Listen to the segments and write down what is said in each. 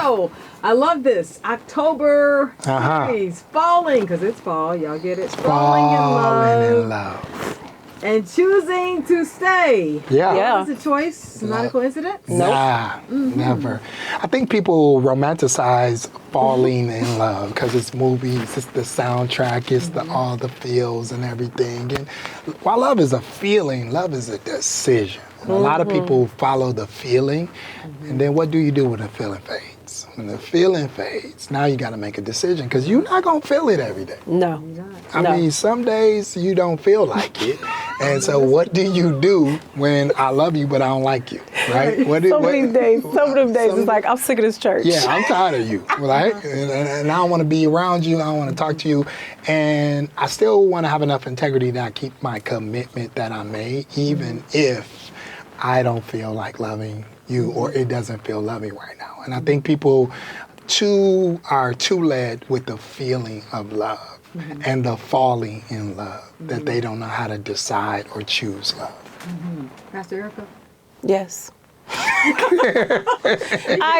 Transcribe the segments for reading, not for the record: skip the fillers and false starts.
So, I love this. October series, falling, because it's fall. Y'all get it? Falling in love. And choosing to stay. Yeah. It's a choice, not a coincidence? Nah, never. I think people romanticize falling in love because it's movies, it's the soundtrack, it's all the feels and everything. And while love is a feeling, love is a decision. And a lot of people follow the feeling, and then what do you do when the feeling fades? When the feeling fades, now you got to make a decision because you're not going to feel it every day. No. I mean, some days you don't feel like it. And so what do you do when I love you but I don't like you, right? Some of them days, it's like, I'm sick of this church. Yeah, I'm tired of you, right? And I don't want to be around you. I don't want to talk to you. And I still want to have enough integrity that I keep my commitment that I made, even if I don't feel like loving you or it doesn't feel loving right now. And I think people are too led with the feeling of love and the falling in love that they don't know how to decide or choose love. Pastor Erica? Yes. I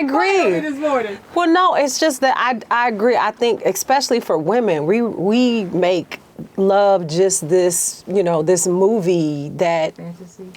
agree. This morning. Well, no, it's just that I agree. I think especially for women, we make love just this, this movie that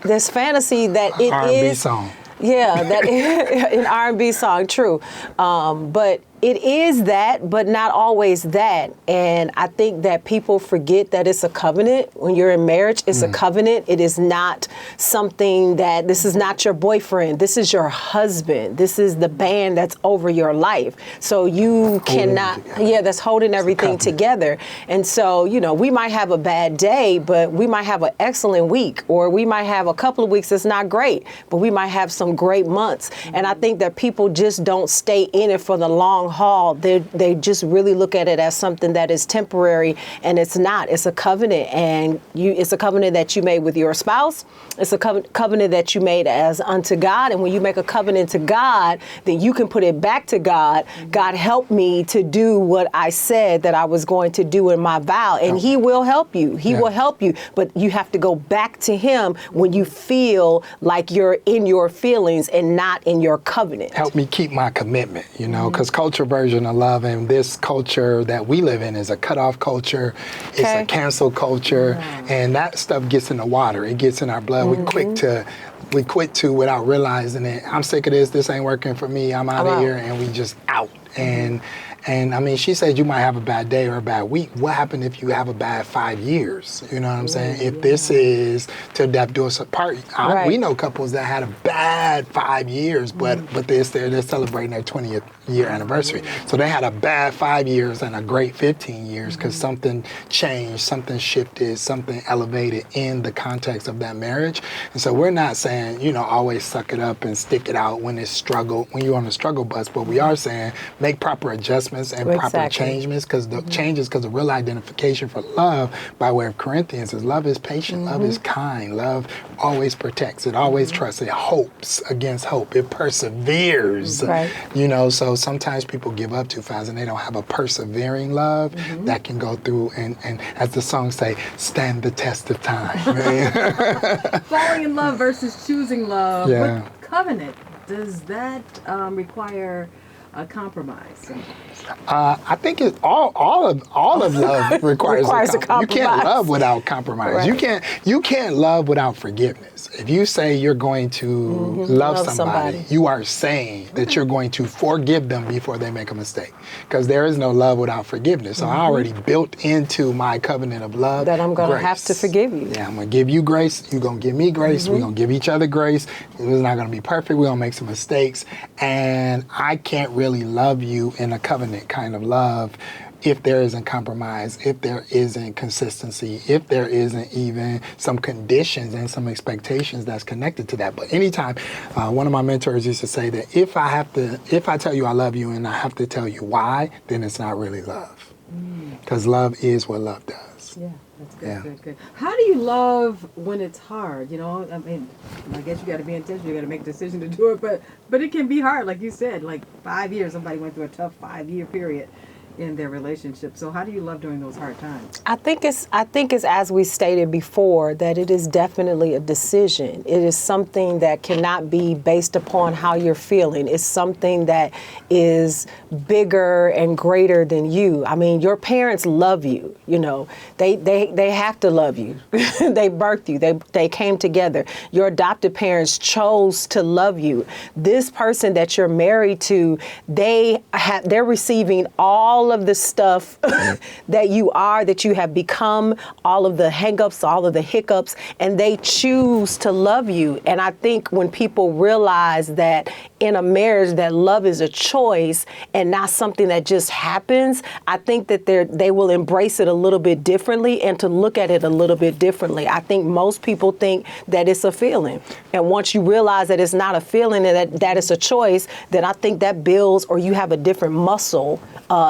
this fantasy that it R&B is song. Yeah, that an R&B song, true. But it is that, but not always that. And I think that people forget that it's a covenant. When you're in marriage, it's a covenant. It is not something that, this is not your boyfriend. This is your husband. This is the band that's over your life. So you cannot, that's holding everything together. And so, we might have a bad day, but we might have an excellent week, or we might have a couple of weeks that's not great, but we might have some great months. And I think that people just don't stay in it for the long haul. They just really look at it as something that is temporary, and it's not. It's a covenant, and it's a covenant that you made with your spouse. It's a covenant that you made as unto God. And when you make a covenant to God, then you can put it back to God. God, help me to do what I said that I was going to do in my vow, and He will help you. He will help you, but you have to go back to Him when you feel like you're in your feelings and not in your covenant. Help me keep my commitment, because culture version of love, and this culture that we live in is a cutoff culture. It's a cancel culture, and that stuff gets in the water. It gets in our blood. We quit to without realizing it. I'm sick of this. This ain't working for me. I'm out of here, and we just out. And I mean, she said you might have a bad day or a bad week. What happened if you have a bad 5 years? You know what I'm saying? If this is till death do us apart, we know couples that had a bad 5 years, but they're celebrating their 20th year anniversary. So they had a bad 5 years and a great 15 years because something changed, something shifted, something elevated in the context of that marriage. And so we're not saying, always suck it up and stick it out when when you're on a struggle bus, but we are saying make proper adjustments and proper changements, because the changes, because the real identification for love by way of Corinthians is love is patient, love is kind, love always protects, it always trusts, it hopes against hope, it perseveres. So sometimes people give up too fast and they don't have a persevering love that can go through and as the song say, stand the test of time. Falling in love versus choosing love. Yeah. What covenant does that require a compromise? I think it's all of love requires a compromise. You can't love without compromise. You can't love without forgiveness. If you say you're going to love somebody, you are saying that you're going to forgive them before they make a mistake. Because there is no love without forgiveness. So I already built into my covenant of love that I'm going to have to forgive you. Yeah, I'm going to give you grace. You're going to give me grace. We're going to give each other grace. It's not going to be perfect. We're going to make some mistakes. And I can't really love you in a covenant kind of love if there isn't compromise, if there isn't consistency, if there isn't even some conditions and some expectations that's connected to that. But anytime, one of my mentors used to say that if I tell you I love you and I have to tell you why, then it's not really love. Because love is what love does. Yeah, that's good, good. How do you love when it's hard? I mean, I guess you got to be intentional. You got to make a decision to do it, but it can be hard, like you said. Like 5 years, somebody went through a tough 5 year period. in their relationship. So how do you love during those hard times? I think it's as we stated before, that it is definitely a decision. It is something that cannot be based upon how you're feeling. It's something that is bigger and greater than you. I mean, your parents love you, you know. They have to love you. They birthed you. They came together. Your adopted parents chose to love you. This person that you're married to, they're receiving all of the stuff that you have become, all of the hangups, all of the hiccups, and they choose to love you. And I think when people realize that in a marriage that love is a choice and not something that just happens, I think that they will embrace it a little bit differently and to look at it a little bit differently. I think most people think that it's a feeling. And once you realize that it's not a feeling and that it's a choice, then I think that builds, or you have a different muscle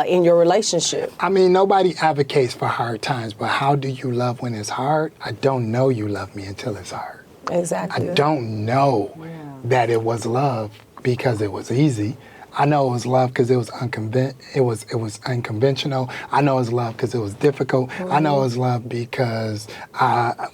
in your relationship. I mean, nobody advocates for hard times, but how do you love when it's hard? I don't know you love me until it's hard. Exactly. I don't know that it was love because it was easy. I know it was love because it was unconventional. I know it was love because it was difficult. I know it was love because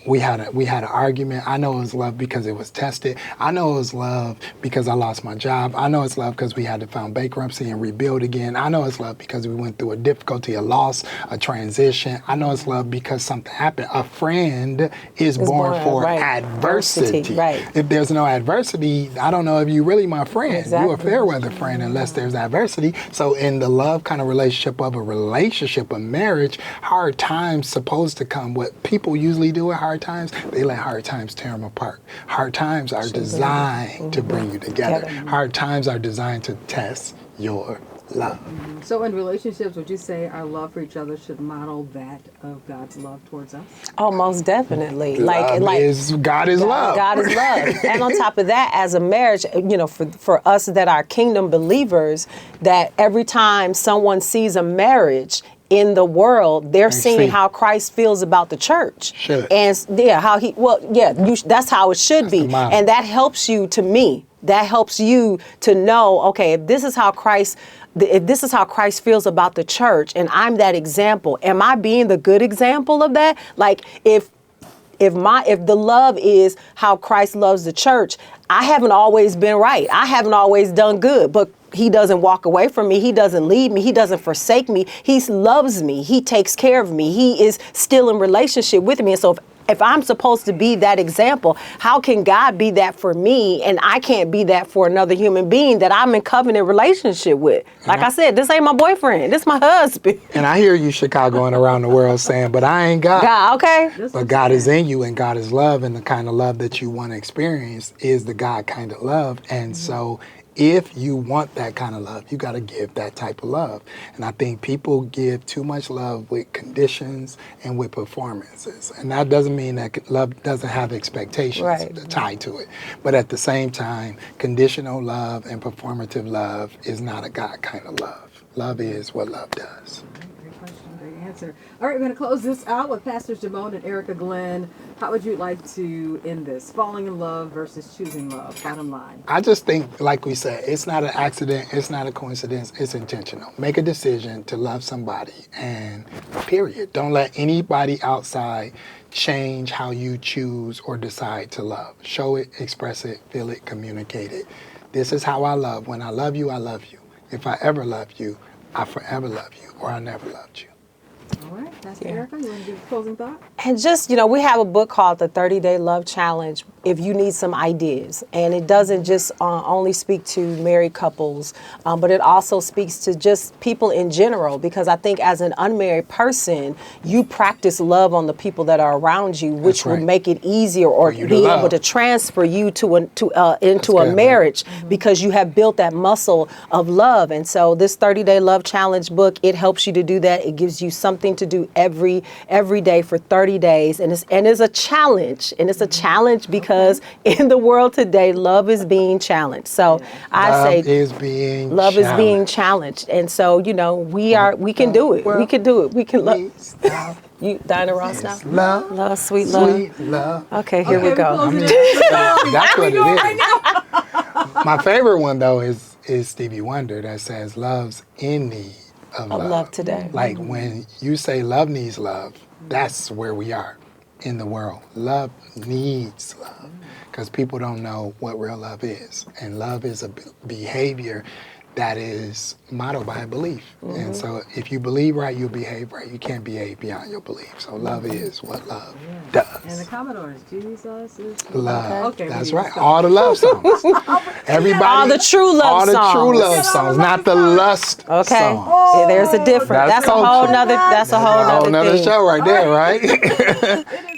we had an argument. I know it was love because it was tested. I know it was love because I lost my job. I know it's love because we had to file bankruptcy and rebuild again. I know it's love because we went through a difficulty, a loss, a transition. I know it's love because something happened. A friend is born for adversity. Right. If there's no adversity, I don't know if you're really my friend. Exactly. You're a fair weather friend unless there's adversity. So in the love kind of relationship of a marriage, hard times supposed to come. What people usually do at hard times, they let hard times tear them apart. Hard times are designed to bring you together. Hard times are designed to test your love. So in relationships, would you say our love for each other should model that of God's love towards us? Oh, most definitely. God is love. God is love. And on top of that, as a marriage, you know, for us that are kingdom believers, that every time someone sees a marriage in the world, they're seeing how Christ feels about the church. Should. And that's how it should be. And that helps you, to me, that helps you to know, okay, if this is how Christ feels about the church and I'm that example, am I being the good example of that? Like if the love is how Christ loves the church, I haven't always been right. I haven't always done good, but he doesn't walk away from me. He doesn't leave me. He doesn't forsake me. He loves me. He takes care of me. He is still in relationship with me. And so if I'm supposed to be that example, how can God be that for me and I can't be that for another human being that I'm in covenant relationship with? Like I said, this ain't my boyfriend. This my husband. And I hear you Chicagoing around the world saying, but I ain't God. God, okay. But God is in you and God is love, and the kind of love that you want to experience is the God kind of love. And so if you want that kind of love, you got to give that type of love. And I think people give too much love with conditions and with performances. And that doesn't mean that love doesn't have expectations tied to it. But at the same time, conditional love and performative love is not a God kind of love. Love is what love does. Great question, great answer. All right, we're going to close this out with Pastors Jermone and Erica Glenn. How would you like to end this? Falling in love versus choosing love, bottom line. I just think, like we said, it's not an accident, it's not a coincidence, it's intentional. Make a decision to love somebody, and period. Don't let anybody outside change how you choose or decide to love. Show it, express it, feel it, communicate it. This is how I love. When I love you, I love you. If I ever love you, I forever love you, or I never loved you. All right, Pastor Erica, you want to give a closing thought? And just, we have a book called The 30-Day Love Challenge if you need some ideas. And it doesn't just only speak to married couples, but it also speaks to just people in general, because I think as an unmarried person, you practice love on the people that are around you, which would make it easier or be able to transfer you into a marriage because you have built that muscle of love. And so this 30-Day Love Challenge book, it helps you to do that. It gives you something to do every day for 30 days. And it's a challenge. And it's a challenge because in the world today, love is being challenged. So love is being challenged. And so, we can do it. We can do it. We can love. You, Dinah Ross now? Love, sweet love. Okay, here we go. That's what it is. My favorite one, though, is Stevie Wonder that says, love's in need of love today. Like when you say love needs love, that's where we are in the world. Love needs love because people don't know what real love is. And love is a behavior that is modeled by a belief. And so if you believe right, you'll behave right. You can't behave beyond your belief. So love is what love does. And the Commodores, Jesus is Love. Okay, That's we need right. to All the love songs. Everybody. All the true love All the songs. true love songs, not the lust Okay, songs. there's a difference. That's That's a whole culture. nother. That's a whole A whole nother nother thing. show right there, right? It is